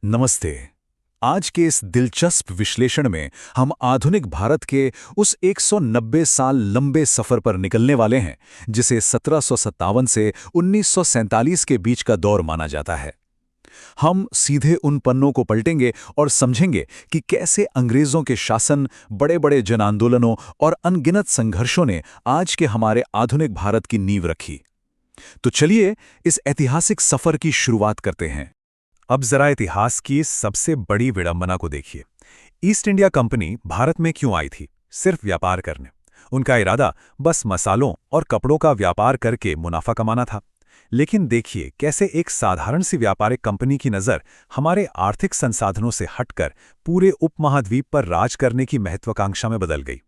नमस्ते। आज के इस दिलचस्प विश्लेषण में हम आधुनिक भारत के उस 190 साल लंबे सफर पर निकलने वाले हैं जिसे 1757 से 1947 के बीच का दौर माना जाता है। हम सीधे उन पन्नों को पलटेंगे और समझेंगे कि कैसे अंग्रेजों के शासन, बड़े-बड़े जन आंदोलनों और अनगिनत संघर्षों ने आज के हमारे आधुनिक भारत की नींव रखी। तो चलिए इस ऐतिहासिक सफर की शुरुआत करते हैं। अब जरा इतिहास की इस सबसे बड़ी विडंबना को देखिए। ईस्ट इंडिया कंपनी भारत में क्यों आई थी? सिर्फ व्यापार करने। उनका इरादा बस मसालों और कपड़ों का व्यापार करके मुनाफा कमाना था। लेकिन देखिए कैसे एक साधारण सी व्यापारिक कंपनी की नज़र हमारे आर्थिक संसाधनों से हटकर पूरे उपमहाद्वीप पर राज करने की महत्वाकांक्षा में बदल गई।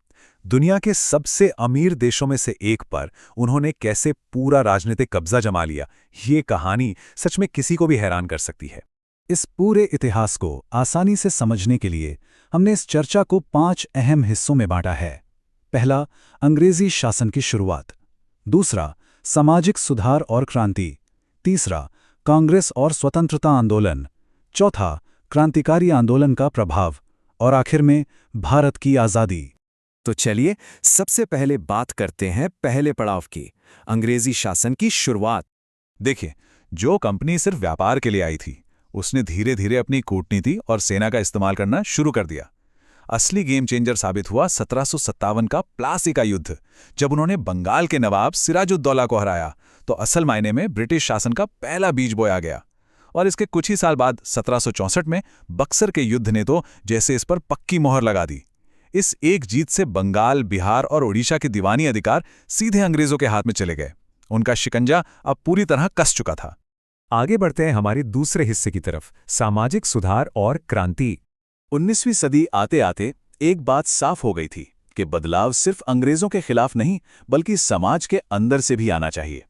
दुनिया के सबसे अमीर देशों में से एक पर उन्होंने कैसे पूरा राजनीतिक कब्जा जमा लिया, ये कहानी सच में किसी को भी हैरान कर सकती है। इस पूरे इतिहास को आसानी से समझने के लिए हमने इस चर्चा को 5 अहम हिस्सों में बांटा है। पहला, अंग्रेजी शासन की शुरुआत। दूसरा, सामाजिक सुधार और क्रांति। तीसरा, कांग्रेस और स्वतंत्रता आंदोलन। चौथा, क्रांतिकारी आंदोलन का प्रभाव। और आखिर में भारत की आज़ादी। तो चलिए सबसे पहले बात करते हैं पहले पड़ाव की, अंग्रेजी शासन की शुरुआत। देखिए, जो कंपनी सिर्फ व्यापार के लिए आई थी उसने धीरे धीरे अपनी कूटनीति और सेना का इस्तेमाल करना शुरू कर दिया। असली गेम चेंजर साबित हुआ 1757 का प्लासी का युद्ध, जब उन्होंने बंगाल के नवाब सिराजुद्दौला को हराया तो असल मायने में ब्रिटिश शासन का पहला बीज बोया गया। और इसके कुछ ही साल बाद 1764 में बक्सर के युद्ध ने तो जैसे इस पर पक्की मोहर लगा दी। इस एक जीत से बंगाल, बिहार और ओडिशा के दीवानी अधिकार सीधे अंग्रेजों के हाथ में चले गए। उनका शिकंजा अब पूरी तरह कस चुका था। आगे बढ़ते हैं हमारे दूसरे हिस्से की तरफ, सामाजिक सुधार और क्रांति। 19वीं सदी आते आते एक बात साफ हो गई थी कि बदलाव सिर्फ अंग्रेजों के खिलाफ नहीं बल्कि समाज के अंदर से भी आना चाहिए।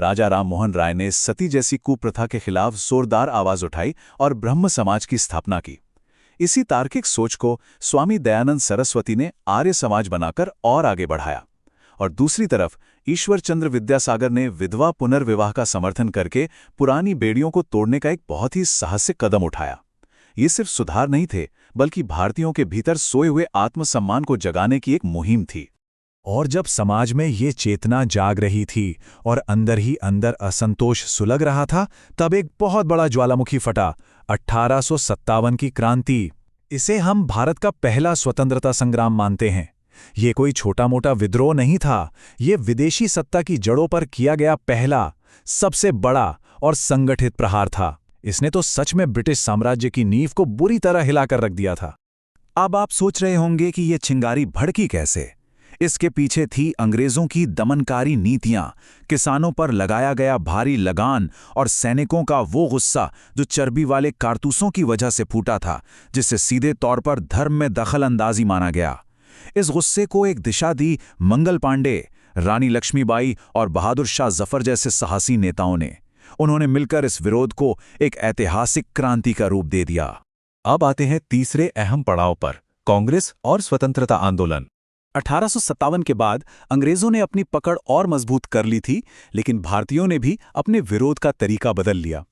राजा राम मोहन राय ने सती जैसी कुप्रथा के खिलाफ जोरदार आवाज उठाई और ब्रह्म समाज की स्थापना की। इसी तार्किक सोच को स्वामी दयानंद सरस्वती ने आर्य समाज बनाकर और आगे बढ़ाया। और दूसरी तरफ ईश्वर चंद्र विद्यासागर ने विधवा पुनर्विवाह का समर्थन करके पुरानी बेड़ियों को तोड़ने का एक बहुत ही साहसिक कदम उठाया। ये सिर्फ सुधार नहीं थे बल्कि भारतीयों के भीतर सोए हुए आत्मसम्मान को जगाने की एक मुहिम थी। और जब समाज में ये चेतना जाग रही थी और अंदर ही अंदर असंतोष सुलग रहा था, तब एक बहुत बड़ा ज्वालामुखी फटा, 1857 की क्रांति। इसे हम भारत का पहला स्वतंत्रता संग्राम मानते हैं। ये कोई छोटा मोटा विद्रोह नहीं था, ये विदेशी सत्ता की जड़ों पर किया गया पहला, सबसे बड़ा और संगठित प्रहार था। इसने तो सच में ब्रिटिश साम्राज्य की नींव को बुरी तरह हिलाकर रख दिया था। अब आप सोच रहे होंगे कि ये चिंगारी भड़की कैसे? इसके पीछे थी अंग्रेजों की दमनकारी नीतियां, किसानों पर लगाया गया भारी लगान और सैनिकों का वो गुस्सा जो चर्बी वाले कारतूसों की वजह से फूटा था, जिससे सीधे तौर पर धर्म में दखल अंदाजी माना गया। इस गुस्से को एक दिशा दी मंगल पांडे, रानी लक्ष्मीबाई और बहादुर शाह जफर जैसे साहसी नेताओं ने। उन्होंने मिलकर इस विरोध को एक ऐतिहासिक क्रांति का रूप दे दिया। अब आते हैं तीसरे अहम पड़ाव पर, कांग्रेस और स्वतंत्रता आंदोलन। 1857 के बाद अंग्रेजों ने अपनी पकड़ और मजबूत कर ली थी, लेकिन भारतीयों ने भी अपने विरोध का तरीका बदल लिया।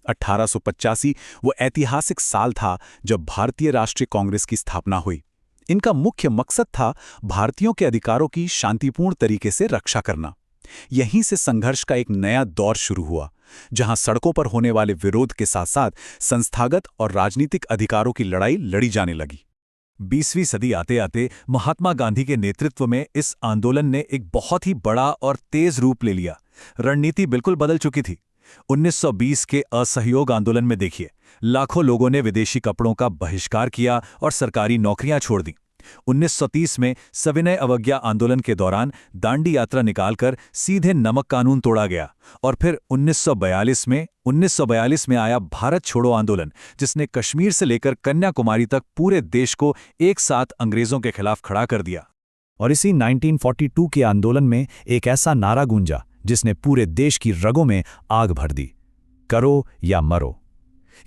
1885 वो ऐतिहासिक साल था जब भारतीय राष्ट्रीय कांग्रेस की स्थापना हुई। इनका मुख्य मकसद था भारतीयों के अधिकारों की शांतिपूर्ण तरीके से रक्षा करना। यहीं से संघर्ष का एक नया दौर शुरू हुआ, जहां सड़कों पर होने वाले विरोध के साथ साथ संस्थागत और राजनीतिक अधिकारों की लड़ाई लड़ी जाने लगी। 20वीं सदी आते आते महात्मा गांधी के नेतृत्व में इस आंदोलन ने एक बहुत ही बड़ा और तेज रूप ले लिया। रणनीति बिल्कुल बदल चुकी थी। 1920 के असहयोग आंदोलन में देखिए, लाखों लोगों ने विदेशी कपड़ों का बहिष्कार किया और सरकारी नौकरियां छोड़ दी। 1930 में सविनय अवज्ञा आंदोलन के दौरान दांडी यात्रा निकालकर सीधे नमक कानून तोड़ा गया। और फिर 1942 में आया भारत छोड़ो आंदोलन, जिसने कश्मीर से लेकर कन्याकुमारी तक पूरे देश को एक साथ अंग्रेजों के खिलाफ खड़ा कर दिया। और इसी 1942 के आंदोलन में एक ऐसा नारा गूंजा जिसने पूरे देश की रगों में आग भर दी, करो या मरो।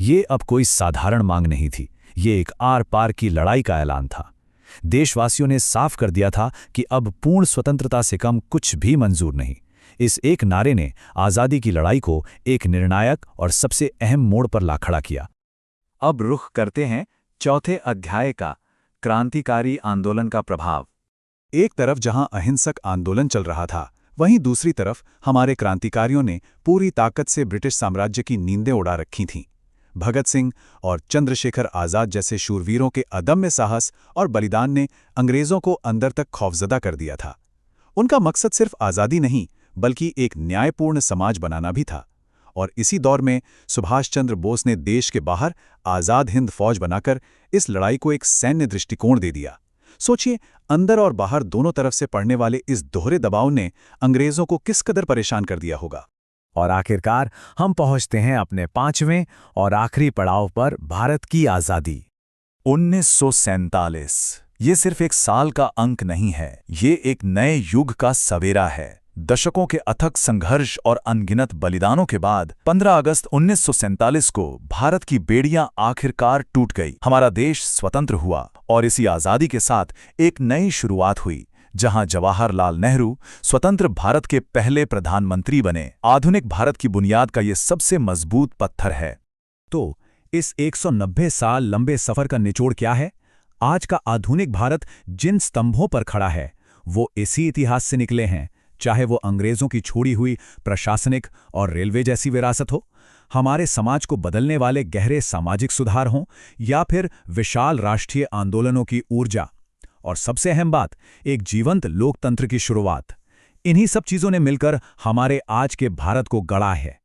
ये अब कोई साधारण मांग नहीं थी, ये एक आर पार की लड़ाई का ऐलान था। देशवासियों ने साफ कर दिया था कि अब पूर्ण स्वतंत्रता से कम कुछ भी मंजूर नहीं। इस एक नारे ने आज़ादी की लड़ाई को एक निर्णायक और सबसे अहम मोड़ पर ला खड़ा किया। अब रुख करते हैं चौथे अध्याय का, क्रांतिकारी आंदोलन का प्रभाव। एक तरफ जहां अहिंसक आंदोलन चल रहा था, वहीं दूसरी तरफ हमारे क्रांतिकारियों ने पूरी ताकत से ब्रिटिश साम्राज्य की नींदें उड़ा रखी थीं। भगत सिंह और चंद्रशेखर आजाद जैसे शूरवीरों के अदम्य साहस और बलिदान ने अंग्रेजों को अंदर तक खौफजदा कर दिया था। उनका मकसद सिर्फ आज़ादी नहीं, बल्कि एक न्यायपूर्ण समाज बनाना भी था। और इसी दौर में सुभाष चंद्र बोस ने देश के बाहर आज़ाद हिंद फौज बनाकर इस लड़ाई को एक सैन्य दृष्टिकोण दे दिया। सोचिए, अंदर और बाहर दोनों तरफ से पड़ने वाले इस दोहरे दबाव ने अंग्रेजों को किस कदर परेशान कर दिया होगा। और आखिरकार हम पहुंचते हैं अपने 5वें और आखिरी पड़ाव पर, भारत की आज़ादी। 1947 ये सिर्फ एक साल का अंक नहीं है, ये एक नए युग का सवेरा है। दशकों के अथक संघर्ष और अनगिनत बलिदानों के बाद 15 अगस्त 1947 को भारत की बेड़ियां आखिरकार टूट गई। हमारा देश स्वतंत्र हुआ और इसी आज़ादी के साथ एक नई शुरुआत हुई, जहां जवाहरलाल नेहरू स्वतंत्र भारत के पहले प्रधानमंत्री बने। आधुनिक भारत की बुनियाद का ये सबसे मजबूत पत्थर है। तो इस 190 साल लंबे सफर का निचोड़ क्या है? आज का आधुनिक भारत जिन स्तंभों पर खड़ा है, वो इसी इतिहास से निकले हैं। चाहे वो अंग्रेजों की छोड़ी हुई प्रशासनिक और रेलवे जैसी विरासत हो, हमारे समाज को बदलने वाले गहरे सामाजिक सुधार हों, या फिर विशाल राष्ट्रीय आंदोलनों की ऊर्जा, और सबसे अहम बात, एक जीवंत लोकतंत्र की शुरुआत। इन्हीं सब चीजों ने मिलकर हमारे आज के भारत को गढ़ा है।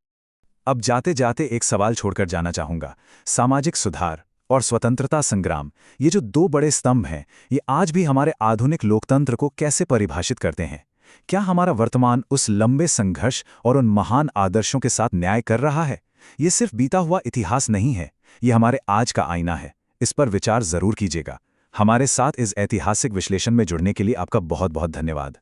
अब जाते जाते एक सवाल छोड़कर जाना चाहूंगा। सामाजिक सुधार और स्वतंत्रता संग्राम, ये जो दो बड़े स्तंभ हैं, ये आज भी हमारे आधुनिक लोकतंत्र को कैसे परिभाषित करते हैं? क्या हमारा वर्तमान उस लंबे संघर्ष और उन महान आदर्शों के साथ न्याय कर रहा है? ये सिर्फ बीता हुआ इतिहास नहीं है, ये हमारे आज का आईना है। इस पर विचार जरूर कीजिएगा। हमारे साथ इस ऐतिहासिक विश्लेषण में जुड़ने के लिए आपका बहुत बहुत धन्यवाद।